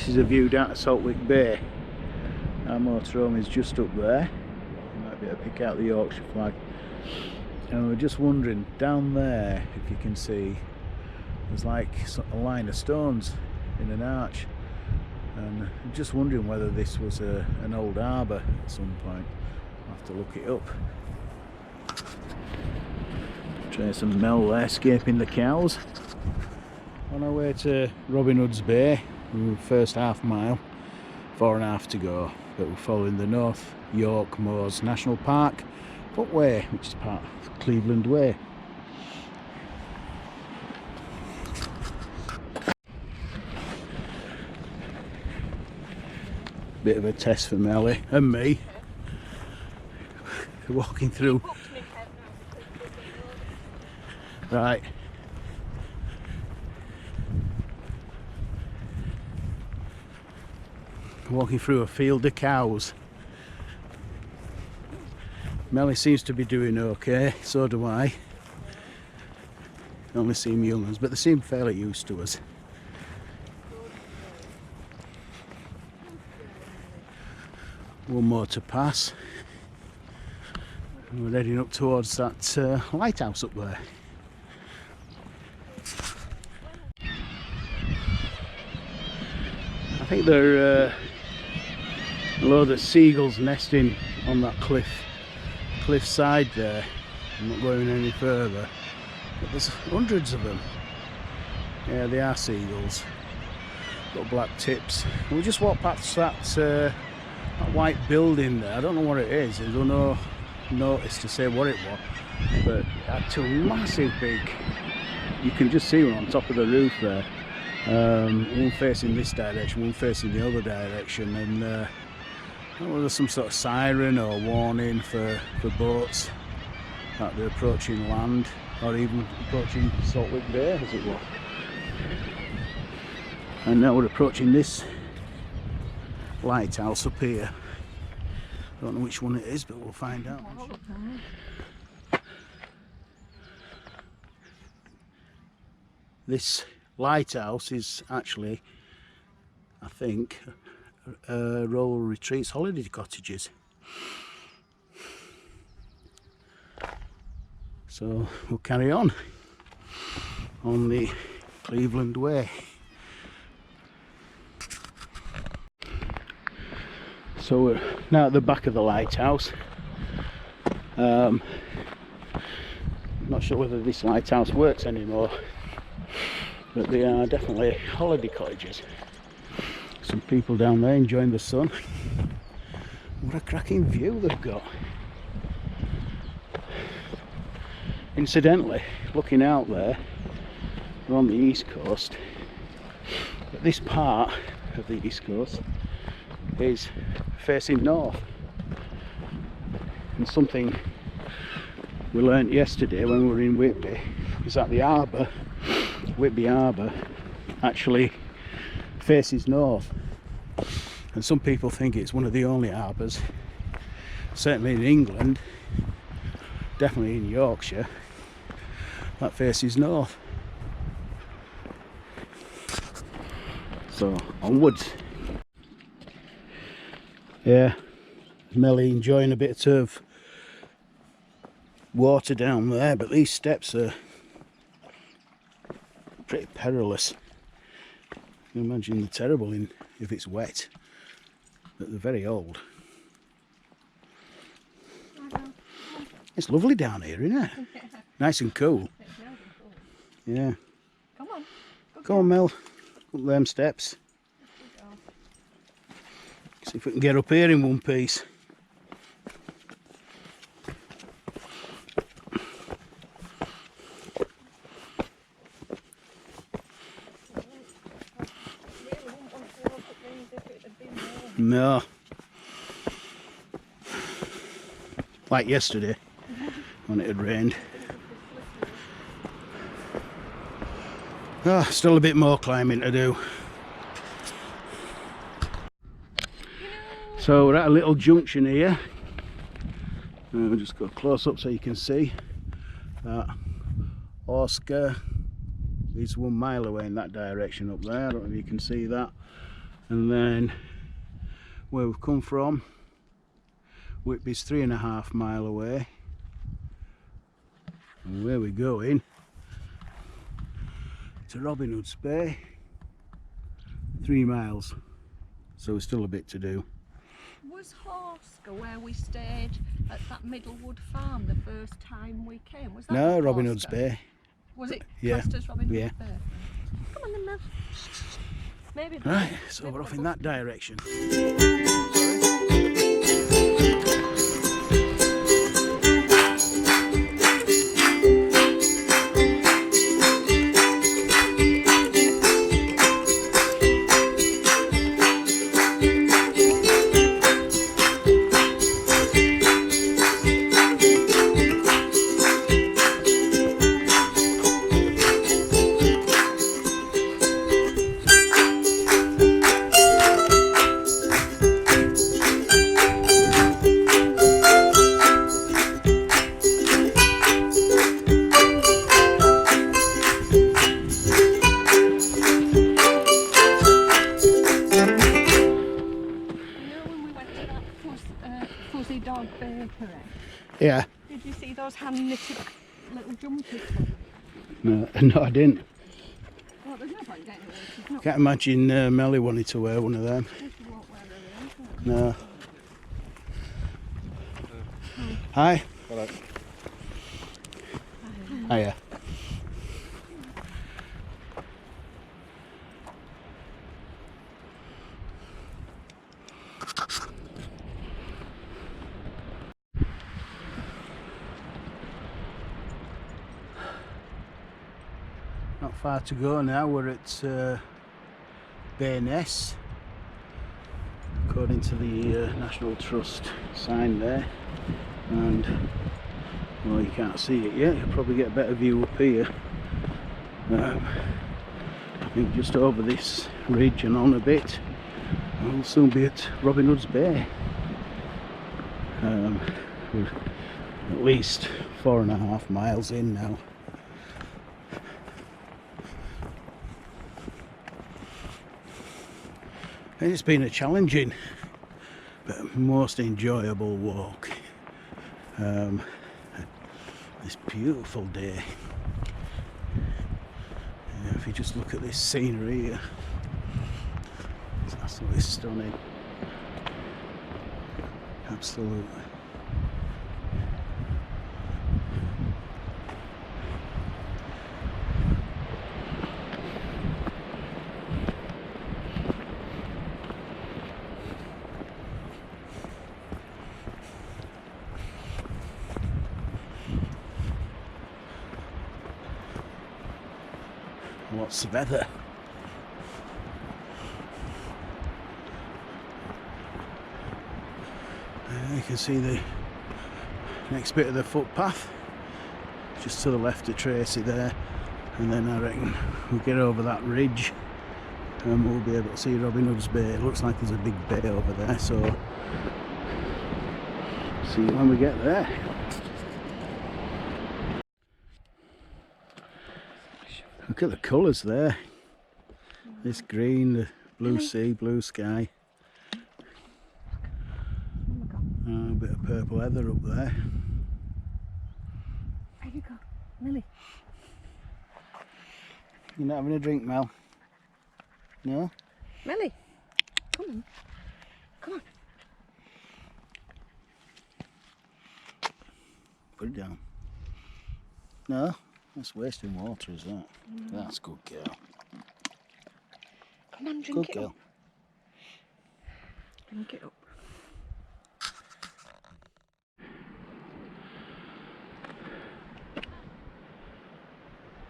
this is a view down to Saltwick Bay. Our motorhome is just up there. You might be able to pick out the Yorkshire flag. And we're just wondering, down there, if you can see, there's like a line of stones in an arch. And I'm just wondering whether this was an old harbour at some point. I'll have to look it up. Try some Mel there, escaping the cows. On our way to Robin Hood's Bay, first half mile, 4.5 to go, but we're following the North York Moors National Park footway, which is part of Cleveland Way. Bit of a test for Melly and me. Walking through. Right. Walking through a field of cows. Melly seems to be doing okay, so do I. Only seem young ones, but they seem fairly used to us. One more to pass. And we're heading up towards that lighthouse up there. I think there are a load of seagulls nesting on that cliff side there. I'm not going any further, but there's hundreds of them. Yeah, they are seagulls. Got black tips. We just walked past that white building there. I don't know what it is. There's no notice to say what it was, but it had two massive big, you can just see one on top of the roof there. One facing this direction, one facing the other direction, and I don't know whether there's some sort of siren or warning for boats that they're approaching land, or even approaching Saltwick Bay as it was. And now we're approaching this lighthouse up here. Don't know which one it is, but we'll find out. This lighthouse is actually, I think, Royal Retreats holiday cottages. So we'll carry on the Cleveland Way. So we're now at the back of the lighthouse. Not sure whether this lighthouse works anymore, but they are definitely holiday cottages. Some people down there enjoying the sun. What a cracking view they've got. Incidentally, looking out there, we're on the east coast, but this part of the east coast is facing north. And something we learnt yesterday when we were in Whitby is that the harbour, Whitby Harbour, actually faces north. And some people think it's one of the only harbours, certainly in England, definitely in Yorkshire, that faces north. So onwards. Yeah, Melly enjoying a bit of water down there, but these steps are pretty perilous. You can imagine they're terrible if it's wet, but they're very old. It's lovely down here, isn't it? Nice and cool. Yeah. Come on. Come on, Mel. Up them steps. See if we can get up here in one piece. No. Like yesterday when it had rained. Oh, still a bit more climbing to do. So we're at a little junction here. We'll just go close up so you can see that Oscar is 1 mile away in that direction up there. I don't know if you can see that. And then where we've come from, Whitby's 3.5 miles away, and where we're going to Robin Hood's Bay, 3 miles, so we're still a bit to do. Was Horsker where we stayed at that Middlewood farm the first time we came? Was that No, Robin Hood's Bay. Was it Yeah. classed as Robin Hood's Yeah. Bay? Come on then, Mel. Maybe. Right, so we're off in that direction. Dog bakery. Yeah. Did you see those hand knitted little jumpers? No, I didn't. Well, there's no point getting away. Can't imagine Melly wanted to wear one of them. No. Hi. Hello. Hiya. Not far to go now. We're at Bayness, according to the National Trust sign there, and well, you can't see it yet. You'll probably get a better view up here. I think just over this ridge and on a bit, we'll soon be at Robin Hood's Bay. We're at least 4.5 miles in now. It's been a challenging but most enjoyable walk. This beautiful day. If you just look at this scenery here, it's absolutely stunning. Absolutely. Lots of weather. You can see the next bit of the footpath just to the left of Tracy there, and then I reckon we'll get over that ridge and we'll be able to see Robin Hood's Bay. It looks like there's a big bay over there, so see you when we get there. Look at the colours there. This green, the blue sea, blue sky. A bit of purple heather up there. There you go, Lily. You're not having a drink, Mel? No? Millie, come on. Come on. Put it down. No? That's wasting water, is that? That's good girl. Come on, drink Good it girl. up. Drink it up.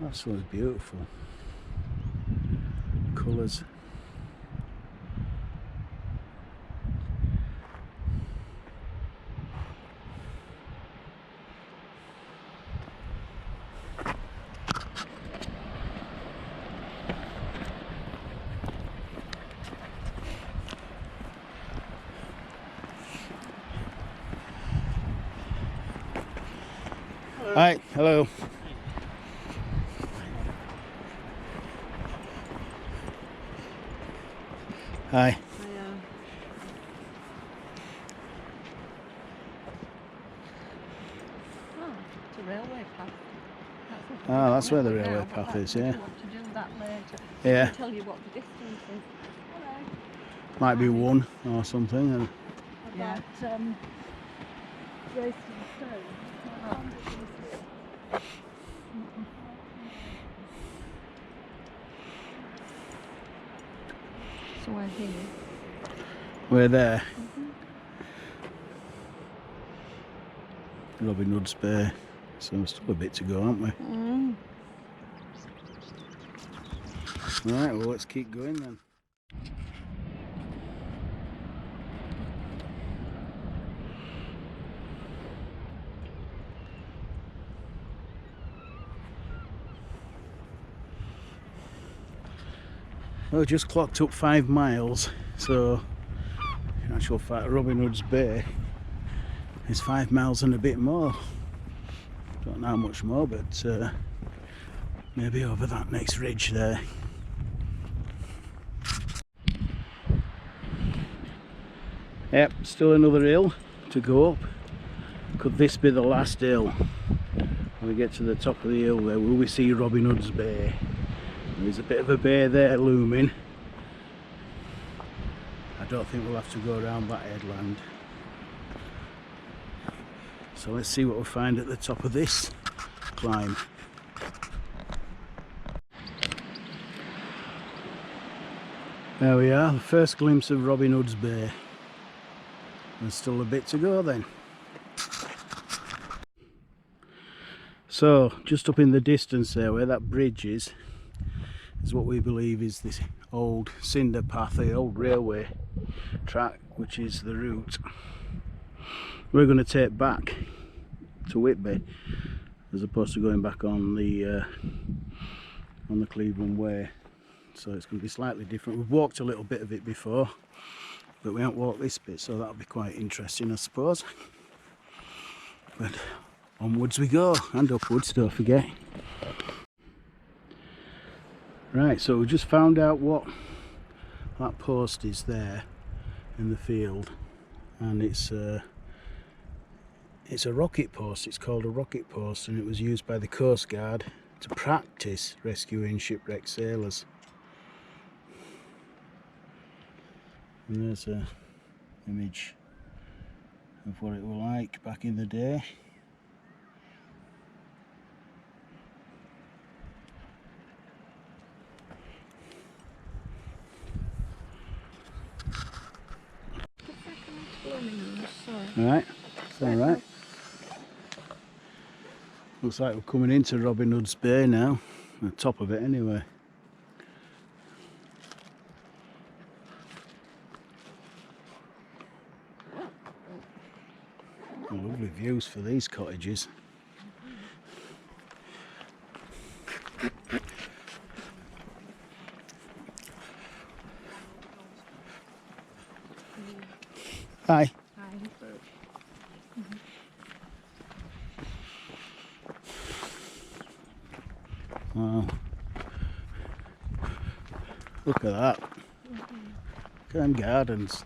That one's beautiful. Colours. Hi, hello. Hi. Oh, it's a railway path. Oh, that's where the railway path is, yeah. I want to do that later. Yeah. I'll tell you what the distance is. Hello. Might be one or something. About Grayson Stone. So we're here. We're there. Robin Hood's Bay. So we're still a bit to go, aren't we? Right, well, let's keep going then. Well, just clocked up 5 miles, so in actual fact Robin Hood's Bay is 5 miles and a bit more. Don't know how much more, but maybe over that next ridge there. Yep, still another hill to go up. Could this be the last hill? When we get to the top of the hill there, will we see Robin Hood's Bay? There's a bit of a bay there looming. I don't think we'll have to go around that headland. So let's see what we find at the top of this climb. There we are, the first glimpse of Robin Hood's Bay. There's still a bit to go then. So, just up in the distance there, where that bridge is what we believe is this old cinder path, the old railway track, which is the route we're going to take back to Whitby, as opposed to going back on the Cleveland Way. So it's going to be slightly different. We've walked a little bit of it before, but we haven't walked this bit, so that'll be quite interesting, I suppose. But onwards we go, and upwards, don't forget. Right, so we just found out what that post is there in the field, and it's a rocket post. It's called a rocket post, and it was used by the Coast Guard to practice rescuing shipwrecked sailors. And there's a image of what it was like back in the day. Alright, it's alright. Looks like we're coming into Robin Hood's Bay now, the top of it anyway. Lovely views for these cottages. Hi. Wow. Look at that. Look at them gardens.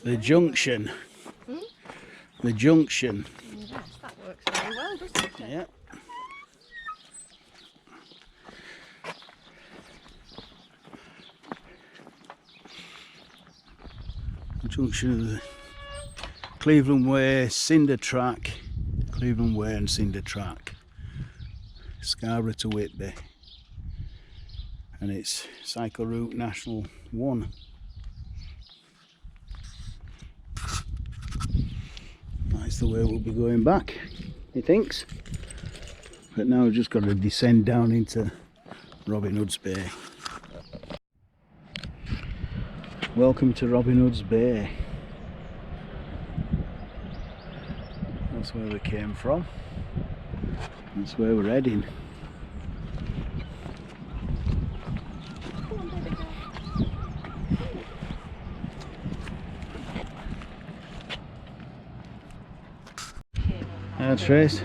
The junction. The junction. Yes, that works very well, doesn't it? Yep. The junction of the Cleveland Way, Cinder Track, Cleveland Way and Cinder Track, Scarborough to Whitby, and it's Cycle Route National 1. That's the way we'll be going back, he thinks. But now we've just got to descend down into Robin Hood's Bay. Welcome to Robin Hood's Bay. That's where we came from. That's where we're heading. Trace.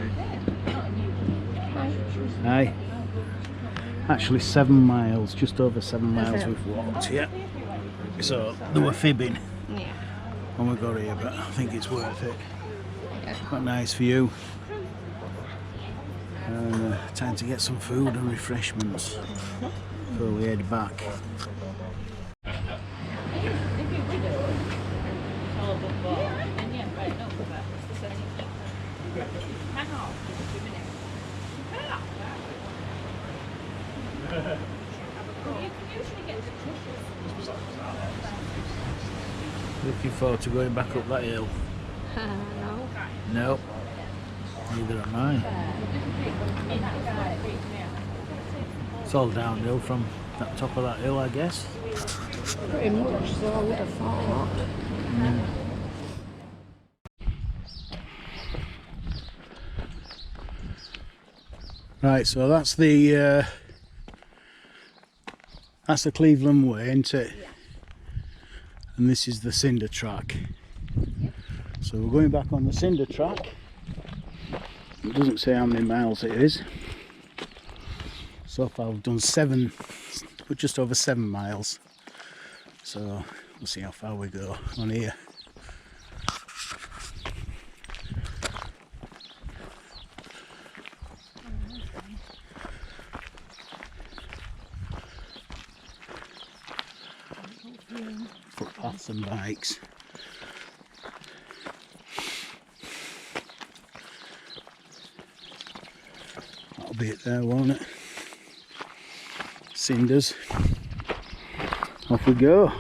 Hi. Actually 7 miles, just over 7 miles we've walked here. So they were fibbing when we got here, but I think it's worth it. Quite nice view. And time to get some food and refreshments before we head back. Looking forward to going back up that hill. No. No, neither am I. It's all downhill from that top of that hill, I guess. Pretty much, so I would have thought. Right, so that's the Cleveland Way, isn't it? Yeah. And this is the Cinder Track. Yep. So we're going back on the Cinder Track. It doesn't say how many miles it is. So far we've done just over 7 miles. So we'll see how far we go on here. Footpaths and bikes. That'll be it there, won't it? Cinders. Off we go.